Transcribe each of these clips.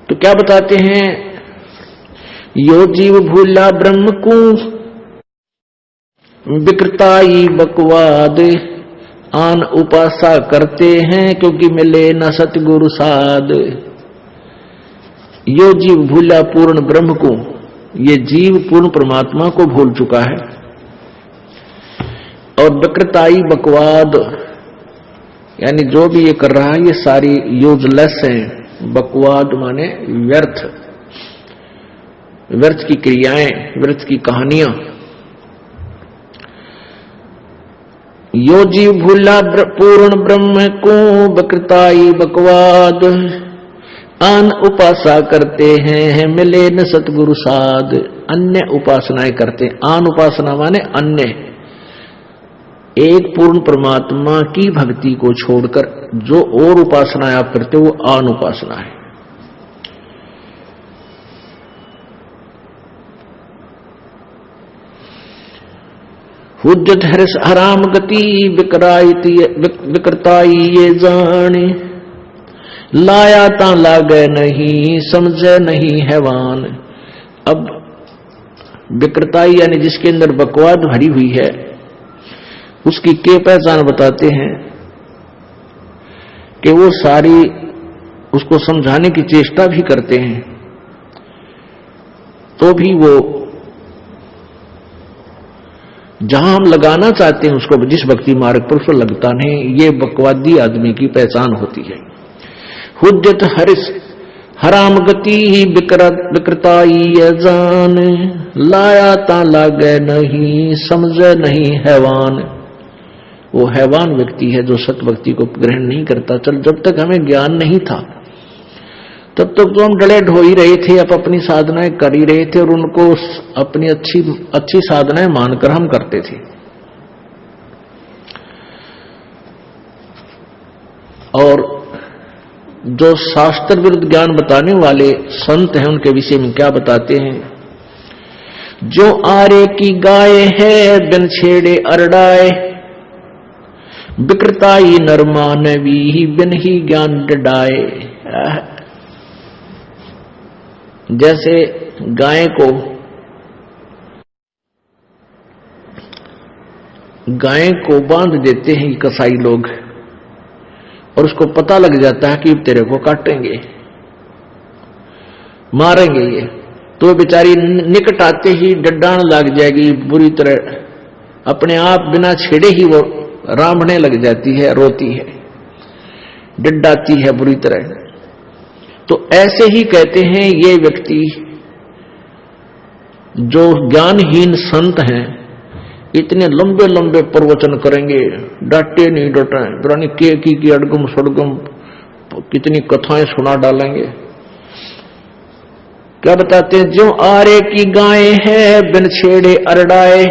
तो क्या बताते हैं, यो जीव भूला ब्रह्म को विकृताई बकवाद, आन उपासा करते हैं क्योंकि मिले न सतगुरु साध। यो जीव भूला पूर्ण ब्रह्म को, ये जीव पूर्ण परमात्मा को भूल चुका है। और विकृताई बकवाद, यानी जो भी ये कर रहा है ये सारी यूजलेस है। बकवाद माने व्यर्थ, व्यर्थ की क्रियाएं, व्यर्थ की कहानियां। यो जीव भूला पूर्ण ब्रह्म को विकृताई बकवाद, आन उपासना करते हैं मिले न सतगुरु साध। अन्य उपासनाएं करते हैं। आन उपासना माने अन्य, एक पूर्ण परमात्मा की भक्ति को छोड़कर जो और उपासनाएं आप करते हो वो आन उपासना है। हुज्जत हर्ष हराम गति विकृताई ये जाने, लाया ता लागे नहीं समझे नहीं हैवान। अब विकृताई यानी जिसके अंदर बकवाद भरी हुई है उसकी क्या पहचान बताते हैं कि वो सारी उसको समझाने की चेष्टा भी करते हैं तो भी वो जहां हम लगाना चाहते हैं उसको, जिस भक्ति मार्ग पर उसको लगता नहीं, ये बकवादी आदमी की पहचान होती है। हुज्जत हरिस हराम गति विकृताई जान, लाया ता लागे नहीं समझे नहीं हैवान। वो हैवान व्यक्ति है जो सत भक्ति को ग्रहण नहीं करता। चल जब तक हमें ज्ञान नहीं था तब तक तो हम डले ढो ही रहे थे, अब अपनी साधनाएं कर ही रहे थे और उनको अपनी अच्छी साधनाएं मानकर हम करते थे। और जो शास्त्र विरुद्ध ज्ञान बताने वाले संत हैं उनके विषय में क्या बताते हैं, जो आरे की गाय है बिन छेड़े अरडाए, विकृताई नरमानवी बिन ही ज्ञान डडाए। जैसे गाय को बांध देते हैं कसाई लोग और उसको पता लग जाता है कि तेरे को काटेंगे मारेंगे ये, तो बेचारी निकट आते ही डड्डान लग जाएगी बुरी तरह, अपने आप बिना छेड़े ही वो रांभने लग जाती है, रोती है, डड्डाती है बुरी तरह। तो ऐसे ही कहते हैं ये व्यक्ति जो ज्ञानहीन संत हैं इतने लंबे लंबे प्रवचन करेंगे, डांटे नहीं डटे, पुरानी की अड़गम सड़गम कितनी कथाएं सुना डालेंगे। क्या बताते हैं, जो आरे की गाय है बिन छेड़े अरडाए,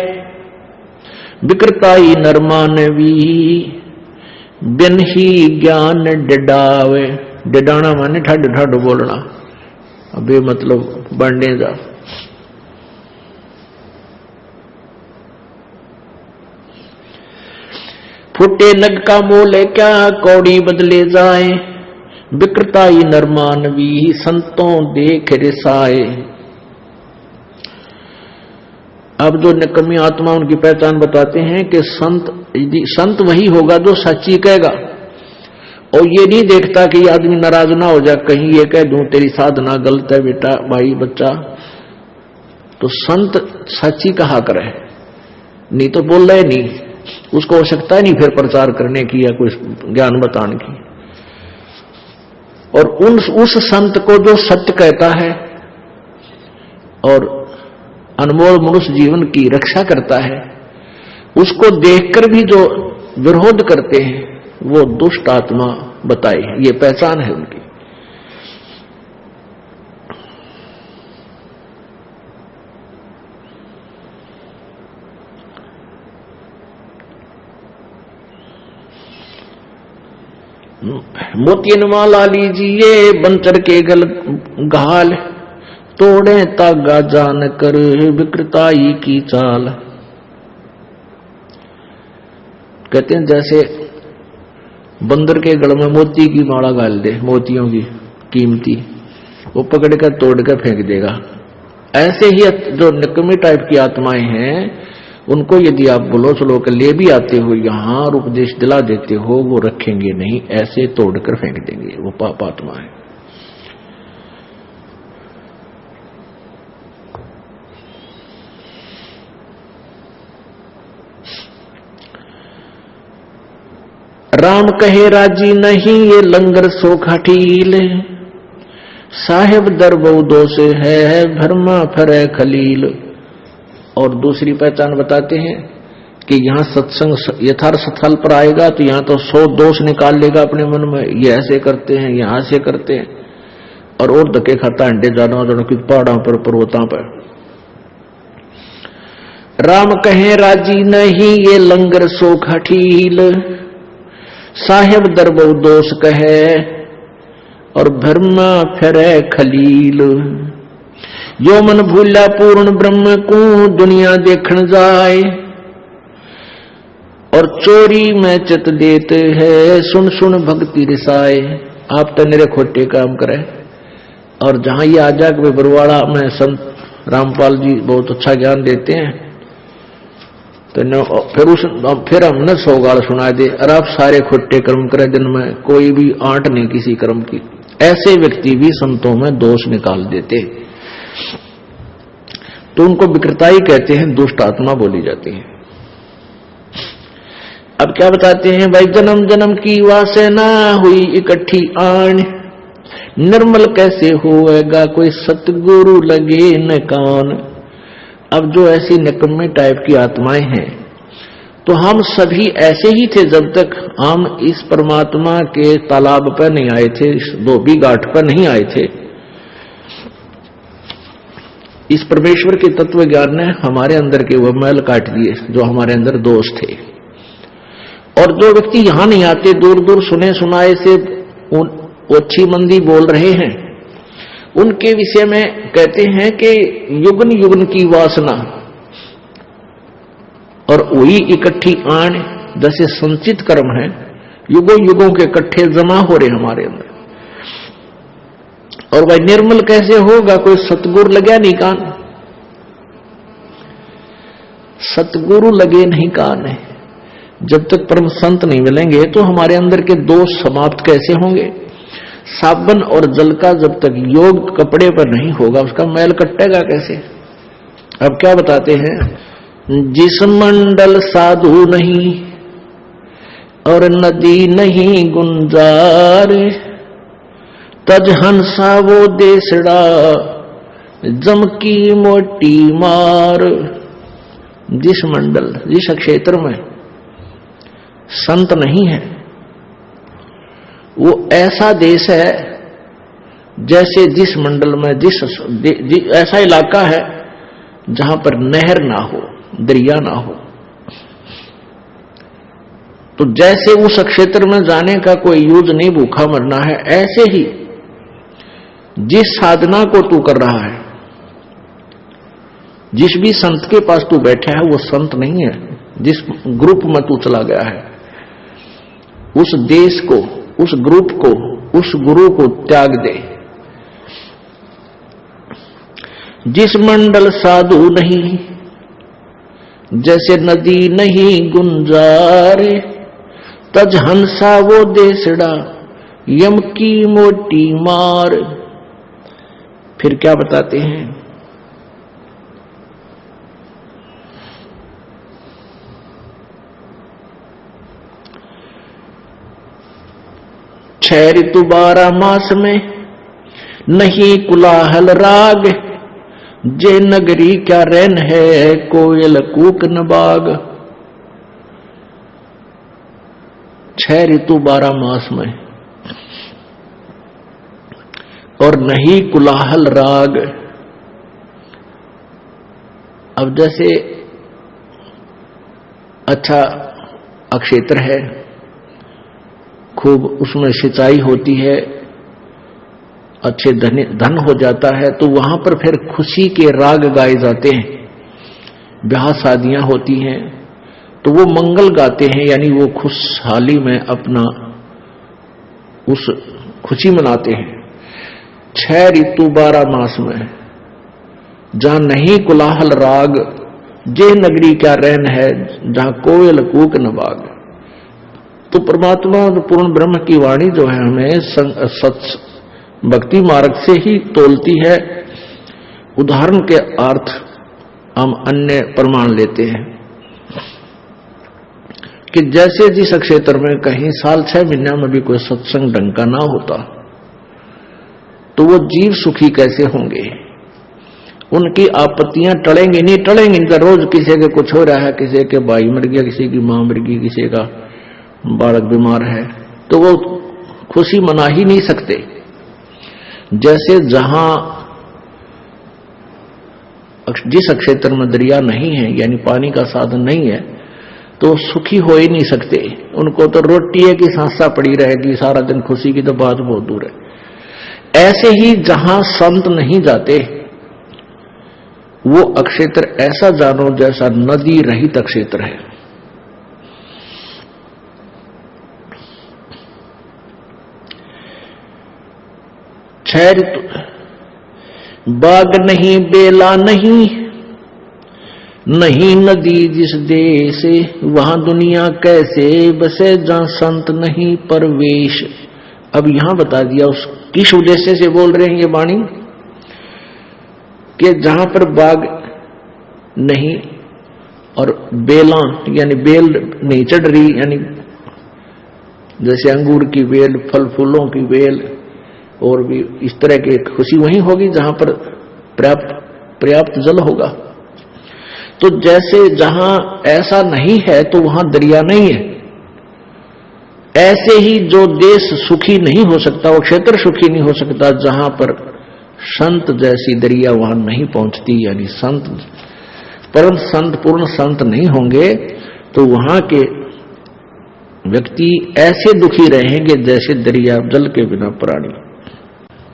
विकृताई नरमानवी बिन ही ज्ञान डडावे। डडाना माने ठाड ठाड बोलना, अबे मतलब बढ़ने जा। फुटे नग का मोल क्या कौड़ी बदले जाए, विकृताई नरमानवी संतों देख रिसाए। अब जो निकम्मी आत्मा उनकी पहचान बताते हैं कि संत वही होगा जो सच्ची कहेगा और ये नहीं देखता कि ये आदमी नाराज ना हो जाए, कहीं ये कह दूं तेरी साधना गलत है बेटा भाई बच्चा। तो संत सच्ची कहा करे, नहीं तो बोल रहे नहीं, उसको आवश्यकता ही नहीं फिर प्रचार करने की या कोई ज्ञान बताने की। और उस संत को जो सत्य कहता है और अनमोल मनुष्य जीवन की रक्षा करता है, उसको देखकर भी जो विरोध करते हैं वो दुष्ट आत्मा बताई, ये पहचान है उनकी। मोतियन माला लीजिए बंचर के गल घाल, तोड़े तागा जान कर विकृताई की चाल। कहते हैं जैसे बंदर के गल में मोती की माला डाल दे, मोतियों की कीमती, वो पकड़ कर तोड़ कर फेंक देगा। ऐसे ही जो निकम्मी टाइप की आत्माएं हैं, उनको यदि आप बोलो चलो के ले भी आते हो यहां और उपदेश दिला देते हो, वो रखेंगे नहीं, ऐसे तोड़कर फेंक देंगे। वो पाप आत्मा है। राम कहे राजी नहीं ये लंगर सोखा ठील, साहेब दर बहु दोष है भरमा फरे खलील। और दूसरी पहचान बताते हैं कि यहां सत्संग यथार्थ स्थल पर आएगा तो यहां तो 100 दोष निकाल लेगा अपने मन में, ये ऐसे करते हैं, ये ऐसे करते हैं, और धक्के खाता अंडे जानवर की पहाड़ों पर पर्वतों पर। राम कहे राजी नहीं ये लंगर सोखा ठील, साहेब दर बहु दोष कहे और भरमा फिरे खलील। यो मन भूला पूर्ण ब्रह्म को दुनिया देखण जाए, और चोरी में चित देते है सुन सुन भक्ति रिसाए। आप तो मेरे खोटे काम करे। और जहां ये आजा के बरवाड़ा में संत रामपाल जी बहुत अच्छा ज्ञान देते हैं, तो फिर हमने सौगाल सुना दे, अरे आप सारे खोटे कर्म करे, दिन में कोई भी आंट नहीं किसी कर्म की। ऐसे व्यक्ति भी संतों में दोष निकाल देते, तो उनको विकृताई कहते हैं, दुष्ट आत्मा बोली जाती है। अब क्या बताते हैं भाई, जन्म जन्म की वासना हुई इकट्ठी आन, निर्मल कैसे होएगा कोई सतगुरु लगे न कान। अब जो ऐसी निकम्मे टाइप की आत्माएं हैं, तो हम सभी ऐसे ही थे जब तक हम इस परमात्मा के तालाब पर नहीं आए थे, इस धोबी घाट पर नहीं आए थे। इस परमेश्वर के तत्व ज्ञान ने हमारे अंदर के वह मैल काट दिए जो हमारे अंदर दोष थे। और जो व्यक्ति यहां नहीं आते, दूर दूर सुने सुनाए से अच्छी मंदी बोल रहे हैं, उनके विषय में कहते हैं कि युगन युगन की वासना और वही इकट्ठी आन, जैसे संचित कर्म है, युगों युगों के इकट्ठे जमा हो रहे हमारे अंदर। और भाई निर्मल कैसे होगा कोई सतगुरु लगे नहीं कान, सतगुरु लगे नहीं कान है। जब तक परम संत नहीं मिलेंगे तो हमारे अंदर के दोष समाप्त कैसे होंगे। साबन और जल का जब तक योग कपड़े पर नहीं होगा, उसका मैल कटेगा कैसे। अब क्या बताते हैं, जिस मंडल साधु नहीं और नदी नहीं गुंजार, तज हंसा वो देसड़ा जम की मोटी मार। जिस मंडल, जिस क्षेत्र में संत नहीं है, वो ऐसा देश है जैसे जिस मंडल में ऐसा इलाका है जहां पर नहर ना हो, दरिया ना हो। तो जैसे उस क्षेत्र में जाने का कोई यूज नहीं, भूखा मरना है, ऐसे ही जिस साधना को तू कर रहा है, जिस भी संत के पास तू बैठा है वो संत नहीं है। जिस ग्रुप में तू चला गया है, उस देश को, उस ग्रुप को, उस गुरु को त्याग दे। जिस मंडल साधु नहीं जैसे नदी नहीं गुंजार, तज हंसा वो देसड़ा यम की मोटी मार। फिर क्या बताते हैं, छह ऋतु 12 मास में नहीं कुलाहल राग, जे नगरी क्या रैन है कोयल कूक न बाग। 6 ऋतु 12 मास में और नहीं कुलाहल राग। अब जैसे अच्छा अक्षेत्र है, खूब उसमें सिंचाई होती है, अच्छे धन हो जाता है, तो वहां पर फिर खुशी के राग गाए जाते हैं। ब्याह शादियां होती हैं तो वो मंगल गाते हैं, यानी वो खुशहाली में अपना उस खुशी मनाते हैं। 6 ऋतु 12 मास में, जहां नहीं कुलाहल राग, जे नगरी क्या रहन है, जहां कोयल कूक न बाग। तो परमात्मा पूर्ण ब्रह्म की वाणी जो है हमें सच भक्ति मार्ग से ही तोलती है। उदाहरण के अर्थ हम अन्य प्रमाण लेते हैं कि जैसे जिस क्षेत्र में कहीं साल 6 महीना में भी कोई सत्संग ढंग का ना होता तो वो जीव सुखी कैसे होंगे? उनकी आपत्तियां टलेंगी नहीं, टलेंगी नहीं। रोज किसी के कुछ हो रहा है, किसी के भाई मर गया, किसी की मां मर गई, किसी का बालक बीमार है, तो वो खुशी मना ही नहीं सकते। जैसे जहां जिस क्षेत्र में दरिया नहीं है यानी पानी का साधन नहीं है तो सुखी हो ही नहीं सकते। उनको तो रोटी है कि सांसा पड़ी रहेगी सारा दिन, खुशी की तो बात बहुत दूर है। ऐसे ही जहां संत नहीं जाते वो अक्षेत्र ऐसा जानो जैसा नदी रहित क्षेत्र है। बाग नहीं, बेला नहीं, नहीं नदी जिस देश, वहां दुनिया कैसे बसे, जहां संत नहीं परवेश। अब यहां बता दिया उस किस उद्देश्य से बोल रहे हैं ये वाणी, कि जहां पर बाग नहीं और बेला यानी बेल नहीं चढ़ रही, यानी जैसे अंगूर की बेल, फल फूलों की बेल और भी इस तरह की खुशी वहीं होगी जहां पर पर्याप्त जल होगा। तो जैसे जहां ऐसा नहीं है तो वहां दरिया नहीं है, ऐसे ही जो देश सुखी नहीं हो सकता, वो क्षेत्र सुखी नहीं हो सकता जहां पर संत जैसी दरिया वहां नहीं पहुंचती। यानी संत परम संत पूर्ण संत नहीं होंगे तो वहां के व्यक्ति ऐसे दुखी रहेंगे जैसे दरिया जल के बिना प्राणी।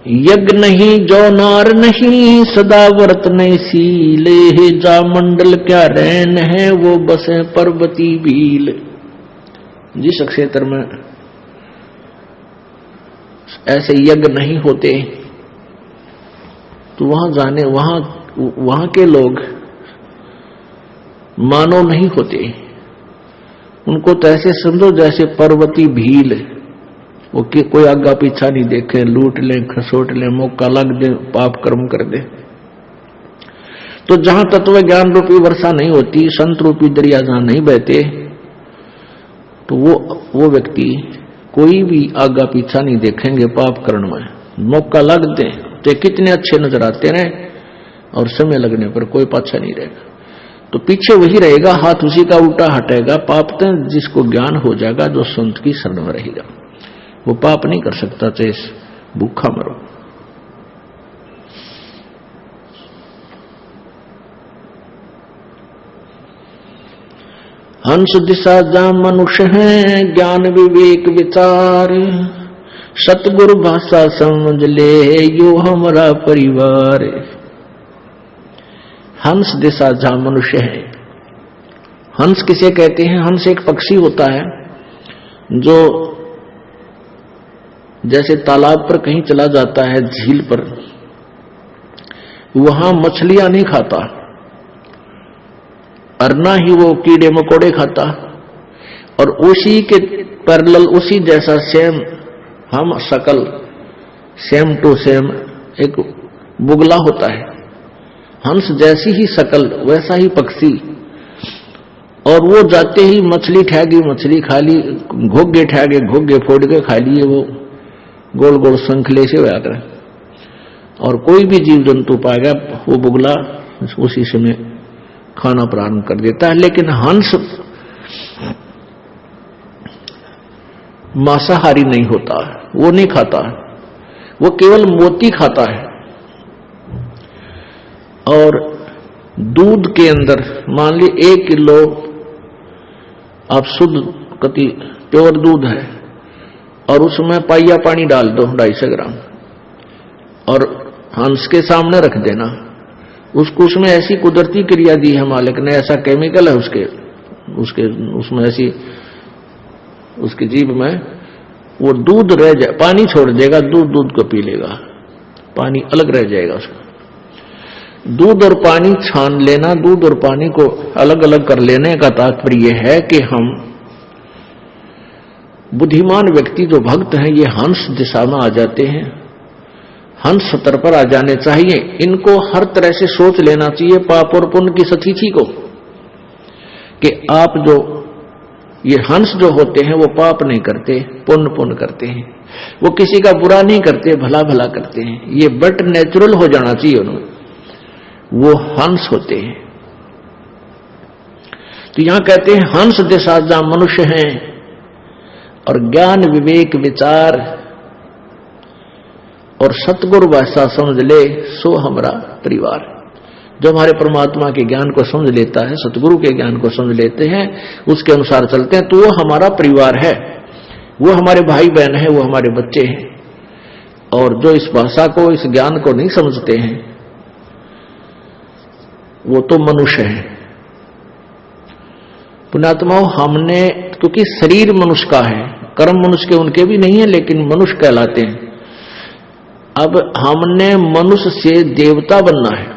यज्ञ नहीं जो नार नहीं, सदा व्रत नहीं सीले, जा मंडल क्या रैन है, वो बसे पर्वती भील। जिस क्षेत्र में ऐसे यज्ञ नहीं होते तो वहां के लोग मानव नहीं होते। उनको तो ऐसे समझो जैसे पर्वती भील, वो कोई आगा पीछा नहीं देखे, लूट ले खसोट ले, मौका लग दे पाप कर्म कर दे। तो जहां तत्व ज्ञान रूपी वर्षा नहीं होती, संत रूपी दरिया जहां नहीं बहते, तो वो व्यक्ति कोई भी आगा पीछा नहीं देखेंगे पाप करण में। मौका लग दे तो कितने अच्छे नजर आते रहे और समय लगने पर कोई पाछा नहीं रहेगा। तो पीछे वही रहेगा, हाथ उसी का उल्टा हटेगा। पाप तो जिसको ज्ञान हो जाएगा, जो संत की शरण में रहेगा, वो पाप नहीं कर सकता, चाहे भूखा मरो। हंस दिशा जहां मनुष्य है, ज्ञान विवेक विचार, सतगुरु भाषा समझ ले, यो हमारा परिवार। हंस दिशा जहां मनुष्य है। हंस किसे कहते हैं? हंस एक पक्षी होता है जो जैसे तालाब पर कहीं चला जाता है, झील पर, वहां मछलियां नहीं खाता और ना ही वो कीड़े मकोड़े खाता, और उसी के पैरेलल उसी जैसा सेम हम शकल सेम टू सेम एक बुगला होता है। हंस जैसी ही शकल वैसा ही पक्षी, और वो जाते ही मछली ठहगी मछली खा ली, घोगे ठहगे घोगे फोड़ के खा लिए, वो गोल गोल संखले से हो जाता है। और कोई भी जीव जंतु पाएगा वो बुगला उसी समय खाना प्रारंभ कर देता है। लेकिन हंस मांसाहारी नहीं होता, वो नहीं खाता, वो केवल मोती खाता है। और दूध के अंदर मान ली 1 किलो आप शुद्ध कति प्योर दूध है और उसमें पाइया पानी डाल दो 250 ग्राम और हंस के सामने रख देना, उसको उसमें ऐसी कुदरती क्रिया दी है मालिक ने, ऐसा केमिकल है उसमें ऐसी उसकी जीभ में, वो दूध रह जाए, पानी छोड़ देगा, दूध को पी लेगा। पानी अलग रह जाएगा उसका। दूध और पानी छान लेना, दूध और पानी को अलग अलग कर लेने का तात्पर्य यह है कि हम बुद्धिमान व्यक्ति जो भक्त हैं ये हंस दिशा में आ जाते हैं, हंस सतर पर आ जाने चाहिए। इनको हर तरह से सोच लेना चाहिए पाप और पुण्य की सतिथि को, कि आप जो ये हंस जो होते हैं वो पाप नहीं करते, पुण्य पुण्य करते हैं, वो किसी का बुरा नहीं करते, भला भला करते हैं। ये बट नेचुरल हो जाना चाहिए उन्हें, वो हंस होते हैं। तो यहां कहते हैं हंस दिशा जहां मनुष्य हैं और ज्ञान विवेक विचार और सतगुरु भाषा समझ ले सो हमारा परिवार। जो हमारे परमात्मा के ज्ञान को समझ लेता है, सतगुरु के ज्ञान को समझ लेते हैं, उसके अनुसार चलते हैं, तो वो हमारा परिवार है, वो हमारे भाई बहन है, वो हमारे बच्चे हैं। और जो इस भाषा को, इस ज्ञान को नहीं समझते हैं, वो तो मनुष्य है। पुण्यात्माओं, हमने, क्योंकि शरीर मनुष्य का है, कर्म मनुष्य के उनके भी नहीं है, लेकिन मनुष्य कहलाते हैं। अब हमने मनुष्य से देवता बनना है,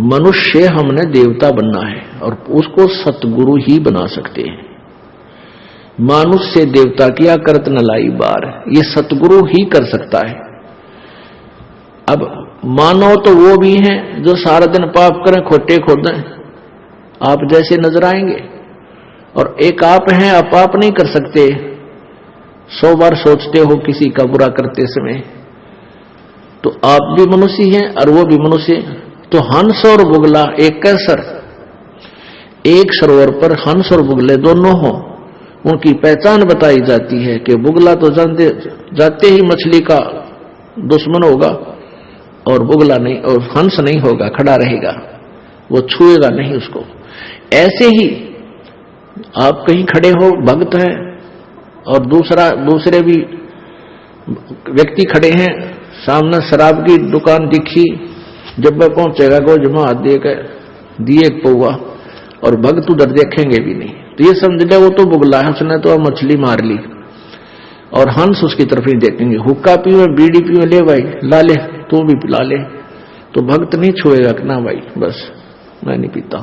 मनुष्य हमने देवता बनना है, और उसको सतगुरु ही बना सकते हैं। मानुष से देवता किया करत न लाई बार, ये सतगुरु ही कर सकता है। अब मानो तो वो भी हैं जो सारा दिन पाप करें, खोटे खोदें, आप जैसे नजर आएंगे, और एक आप हैं, आप पाप नहीं कर सकते, 100 बार सोचते हो किसी का बुरा करते समय, तो आप भी मनुष्य हैं और वो भी मनुष्य। तो हंस और बुगला एक कैसर, एक सरोवर पर हंस और बुगले दोनों हो, उनकी पहचान बताई जाती है कि बुगला तो जाते ही मछली का दुश्मन होगा, और बुगला नहीं, और हंस नहीं होगा, खड़ा रहेगा, वो छुएगा नहीं उसको। ऐसे ही आप कहीं खड़े हो, भक्त है, और दूसरे भी व्यक्ति खड़े हैं, सामने शराब की दुकान दिखी, जब वह पहुंचेगा गोजमा हाथ दिए पौवा, और भक्त उधर देखेंगे भी नहीं, तो ये समझ ले वो तो बुगला है, उसने तो मछली मार ली, और हंस उसकी तरफ ही देखेंगे। हुक्का पीवे, बीड़ी पीवे, ले भाई ला ले, तू भी पिला ले, तो भक्त नहीं छुएगा कि ना भाई बस मैं नहीं पीता।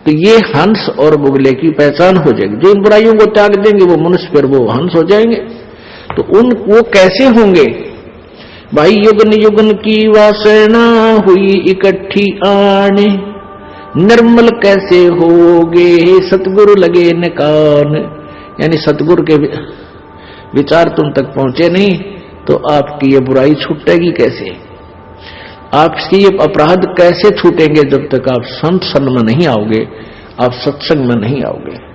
तो ये हंस और बुगले की पहचान हो जाएगी। जो इन बुराइयों को त्याग देंगे वो मनुष्य, फिर वो हंस हो जाएंगे। तो वो कैसे होंगे भाई? युगन युगन की वासना हुई इकट्ठी आने, निर्मल कैसे होगे सतगुरु लगे न कान। यानी सतगुरु के विचार तुम तक पहुंचे नहीं तो आपकी ये बुराई छूटेगी कैसे, आपकी ये अपराध कैसे छूटेंगे जब तक आप संत सन में नहीं आओगे, आप सत्संग में नहीं आओगे।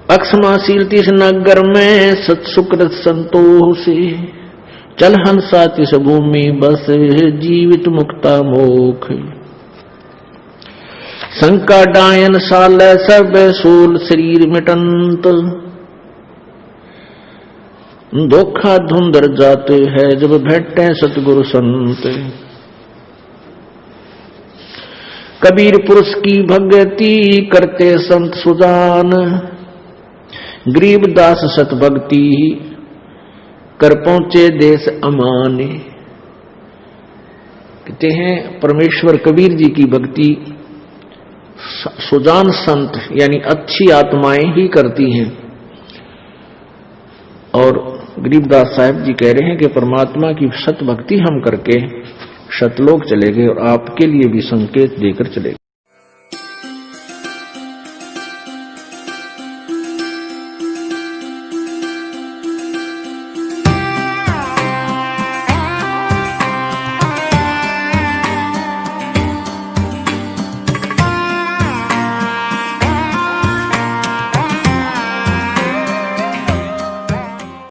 अक्षमाशील तीस नगर में सत्सुकृत संतोषी, चल हंसा तिस भूमि बस जीवित मुक्ता मोख। शंका डायन साल सब सूल शरीर मिटंत, धोखा धुंधर जाते हैं जब भेंटे सतगुरु संत। कबीर पुरुष की भगति करते संत सुजान, गरीबदास सत भक्ति कर पहुंचे देश अमाने। कहते हैं परमेश्वर कबीर जी की भक्ति सुजान संत यानी अच्छी आत्माएं ही करती हैं, और गरीबदास साहब जी कह रहे हैं कि परमात्मा की सत भक्ति हम करके सतलोक चले गए और आपके लिए भी संकेत देकर चले गए।